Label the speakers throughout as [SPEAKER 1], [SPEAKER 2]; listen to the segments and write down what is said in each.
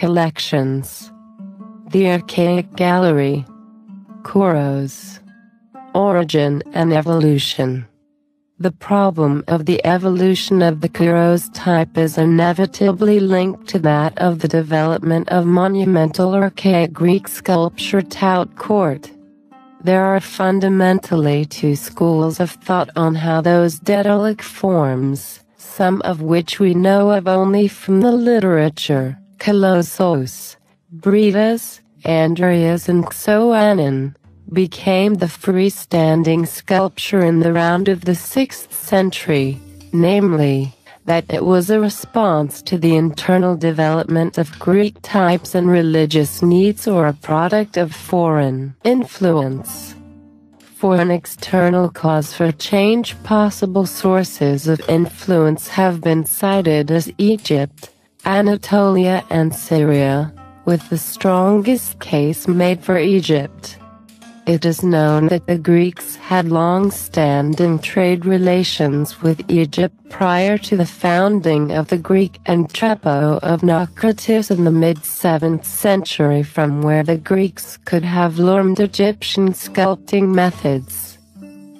[SPEAKER 1] Collections. The Archaic Gallery. Kouros. Origin and Evolution. The problem of the evolution of the Kouros type is inevitably linked to that of the development of monumental archaic Greek sculpture tout court. There are fundamentally two schools of thought on how those Daedalic forms, some of which we know of only from the literature, Kouros, Bridas, Andreas and Xoanon, became the freestanding sculpture in the round of the 6th century, namely, that it was a response to the internal development of Greek types and religious needs or a product of foreign influence. For an external cause for change, possible sources of influence have been cited as Egypt, Anatolia and Syria, with the strongest case made for Egypt. It is known that the Greeks had long-standing trade relations with Egypt prior to the founding of the Greek entrepot of Naucratis in the mid-7th century, from where the Greeks could have learned Egyptian sculpting methods.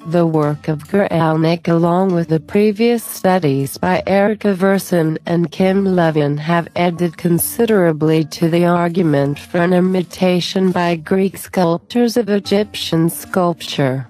[SPEAKER 1] The work of Geralnik along with the previous studies by Erica Verson and Kim Levin have added considerably to the argument for an imitation by Greek sculptors of Egyptian sculpture.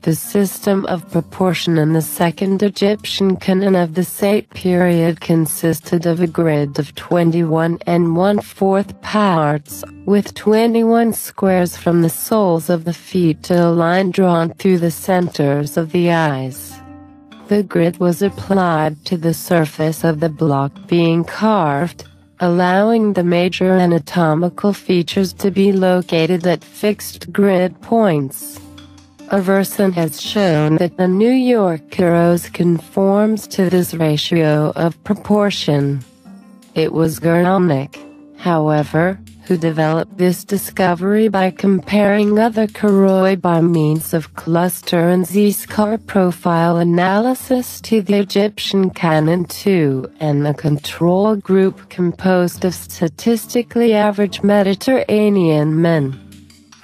[SPEAKER 1] The system of proportion in the Second Egyptian canon of the Sate period consisted of a grid of 21 1/4 parts, with 21 squares from the soles of the feet to a line drawn through the centers of the eyes. The grid was applied to the surface of the block being carved, allowing the major anatomical features to be located at fixed grid points. Verson has shown that the New York Kouros conforms to this ratio of proportion. It was Geralnik, however, who developed this discovery by comparing other Kouroi by means of cluster and Z-scar profile analysis to the Egyptian canon too, and a control group composed of statistically average Mediterranean men.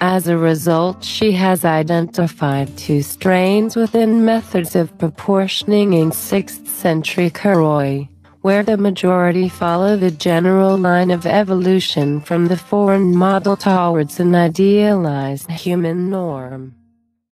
[SPEAKER 1] As a result, she has identified two strains within methods of proportioning in 6th century Kouroi, where the majority follow the general line of evolution from the foreign model towards an idealized human norm.